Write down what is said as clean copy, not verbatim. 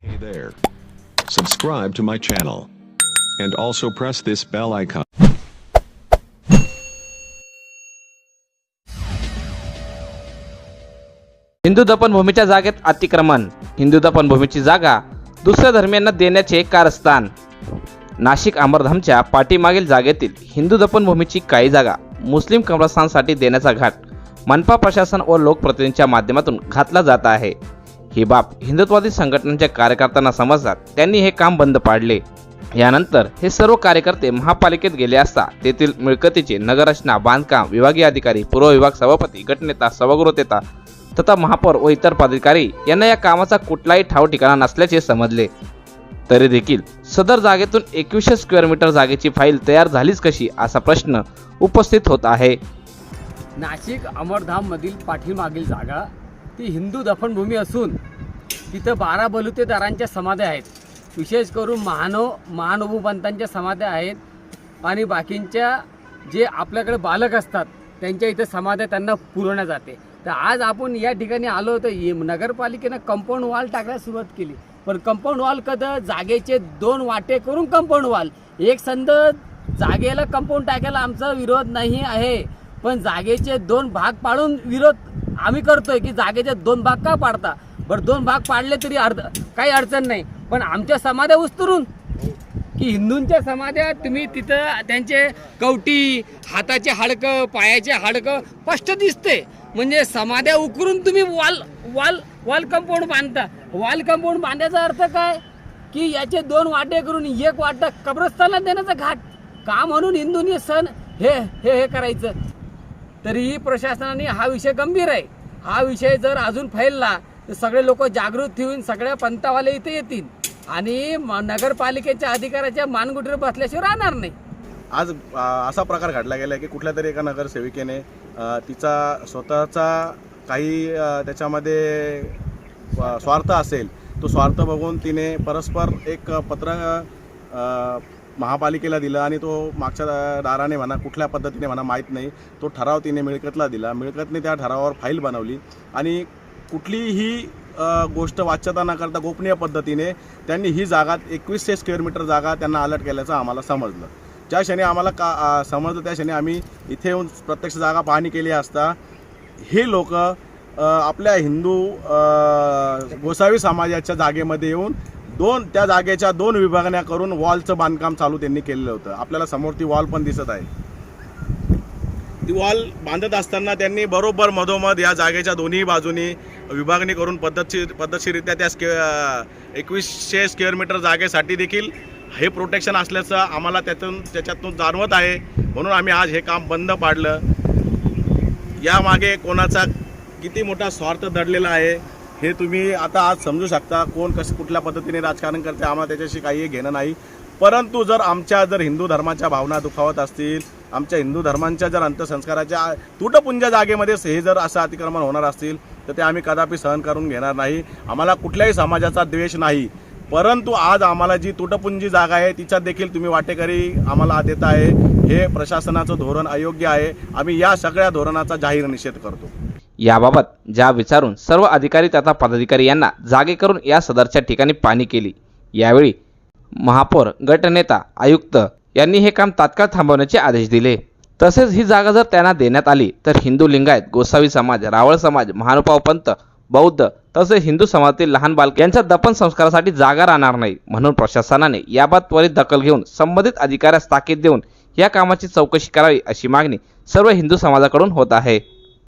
Hey there. Subscribe to my channel. And also press this bell icon. Hindu दफनभूमीच्या जागेत अतिक्रमण. हिंदू दफनभूमीची जागा दुसऱ्या धर्मियांना देण्याचे कारस्थान. नाशिक अमरधामच्या पाठीमागील जागेतील हिंदू दफनभूमीची काही जागा मुस्लिम कब्रस्थानसाठी देण्याचा घाट मनपा प्रशासन व लोकप्रतिनिधींच्या माध्यमातून घातला जात आहे. ही बाब हिंदुत्ववादी संघटनांच्या कार्यकर्त्यांना समजतात त्यांनी हे काम बंद पाडले. यानंतर हे सर्व कार्यकर्ते महापालिकेत गेले असता तेथील मिळकतीचे नगररचना, बांधकाम विभागीय अधिकारी, पूर्व विभाग सभापती, गटनेता, सभागृहनेता तथा महापौर व इतर पदाधिकारी यांना या कामाचा कुठलाही ठाव ठिकाणा नसल्याचे समजले. तरी देखील सदर जागेतून 2100 स्क्वेअर मीटर जागेची फाईल तयार झालीच कशी असा प्रश्न उपस्थित होत आहे. नाशिक अमरधाम मधील पाठीमागील जागा ती हिंदू दफनभूमी असून तिथं 12 बलुतेदारांच्या समाध्या आहेत. विशेष करून महानुभवपंतांच्या समाध्या आहेत आणि बाकींच्या जे आपल्याकडे बालक असतात त्यांच्या इथे समाध्या त्यांना पुरवण्यात जाते. तर आज आपण या ठिकाणी आलो होतो. नगरपालिकेनं कंपाऊंड वॉल टाकायला सुरुवात केली, पण कंपाऊंड वॉल कधी जागेचे 2 वाटे करून कंपाऊंड वॉल, एक संद जागेला कंपाऊंड टाकायला आमचा विरोध नाही आहे, पण जागेचे 2 भाग पाडून विरोध आम्ही करतोय की जागेचे 2 भाग का पाडता. बरं 2 भाग पाडले तरी काही अडचण नाही, पण आमच्या समाध्या उस्तरून की हिंदूंच्या समाध्या तुम्ही तिथं त्यांचे कवटी, हाताचे हाडकं, पायाचे हाडकं स्पष्ट दिसते. म्हणजे समाध्या उकरून तुम्ही वॉल कंपाऊंड बांधता. वॉल कंपाऊंड बांधायचा अर्थ काय की याचे 2 वाटे करून एक वाटा कब्रस्तानला देण्याचा घाट का म्हणून हिंदूंनी सण हे करायचं. तरीही प्रशासनाने हा विषय गंभीर आहे. हा विषय जर अजून फैलला तर सगळे लोक जागृत होऊन सगळ्या पंथावाले इथे येतील आणि नगरपालिकेच्या अधिकाऱ्याच्या मानगुटीवर बसल्याशिवाय राहणार नाही. आज असा प्रकार घडला गेला की कुठल्या तरी एका नगरसेविकेने तिचा स्वतःचा काही त्याच्यामध्ये स्वार्थ असेल, तो स्वार्थ बघून तिने परस्पर एक पत्र महापालिकेला दिलं आणि तो मागच्या दाराने म्हणा कुठल्या पद्धतीने म्हणा माहीत नाही, तो ठराव तिने मिळकतला दिला. मिळकतने त्या ठरावावर फाईल बनवली आणि कुठलीही गोष्ट वाच्यता न करता गोपनीय पद्धतीने त्यांनी ही जागा 2100 स्क्वेअर मीटर जागा त्यांना अलर्ट केल्याचं आम्हाला समजलं. ज्या क्षणी आम्हाला समजलं त्या क्षणी आम्ही इथे येऊन प्रत्यक्ष जागा पाहणी केली असता हे लोक आपल्या हिंदू गोसावी समाजाच्या जागेमध्ये येऊन त्या जागेच्या 2 विभागण्या करून वॉलचं बांधकाम चालू त्यांनी केलेलं होतं. आपल्याला समोर ती वॉल पण दिसत आहे. ती वॉल बांधत असताना त्यांनी बरोबर मधोमध या जागेच्या दोन्ही बाजूनी विभागणी करून पद्धतशीररित्या त्या 2100 स्क्वेअर मीटर जागेसाठी देखील हे प्रोटेक्शन असल्याचं आम्हाला त्याच्यातून जाणवत आहे. म्हणून आम्ही आज हे काम बंद पाडलं. यामागे कोणाचा किती मोठा स्वार्थ दडलेला आहे हे तुम्ही आता आज समजू शकता. कोण कुठल्या पद्धतीने राजकारण करते आम्हाला त्याच्याशी काही घेणं नाही. परंतु जर हिंदू धर्माच्या भावना दुखावत असतील, आमच्या हिंदू धर्मांच्या जर अंत्यसंस्काराच्या तुटपुंज जागेमध्ये हे जर असं अतिक्रमण होणार असतील तर ते आम्ही कदापि सहन करून घेणार नाही. आम्हाला कुठल्याही समाजाचा द्वेष नाही, परंतु आज आम्हाला जी तुटपुंजी जागा आहे तिच्यात देखील तुम्ही वाटेकरी आम्हाला देत आहे. हे प्रशासनाचं धोरण अयोग्य आहे. आम्ही या सगळ्या धोरणाचा जाहीर निषेध करतो. याबाबत ज्या विचारून सर्व अधिकारी तथा पदाधिकारी यांना जागे करून या सदरच्या ठिकाणी पाहणी केली. यावेळी महापौर, गटनेता, आयुक्त यांनी हे काम तात्काळ थांबवण्याचे आदेश दिले. तसेच ही जागा जर त्यांना देण्यात आली तर हिंदू लिंगायत, गोसावी समाज, रावळ समाज, महानुभाव पंथ, बौद्ध तसेच हिंदू समाजातील लहान बालक यांच्या दफन संस्कारासाठी जागा राहणार नाही. म्हणून प्रशासनाने याबाबत त्वरित दखल घेऊन संबंधित अधिकाऱ्यास ताकीद देऊन या कामाची चौकशी करावी अशी मागणी सर्व हिंदू समाजाकडून होत आहे.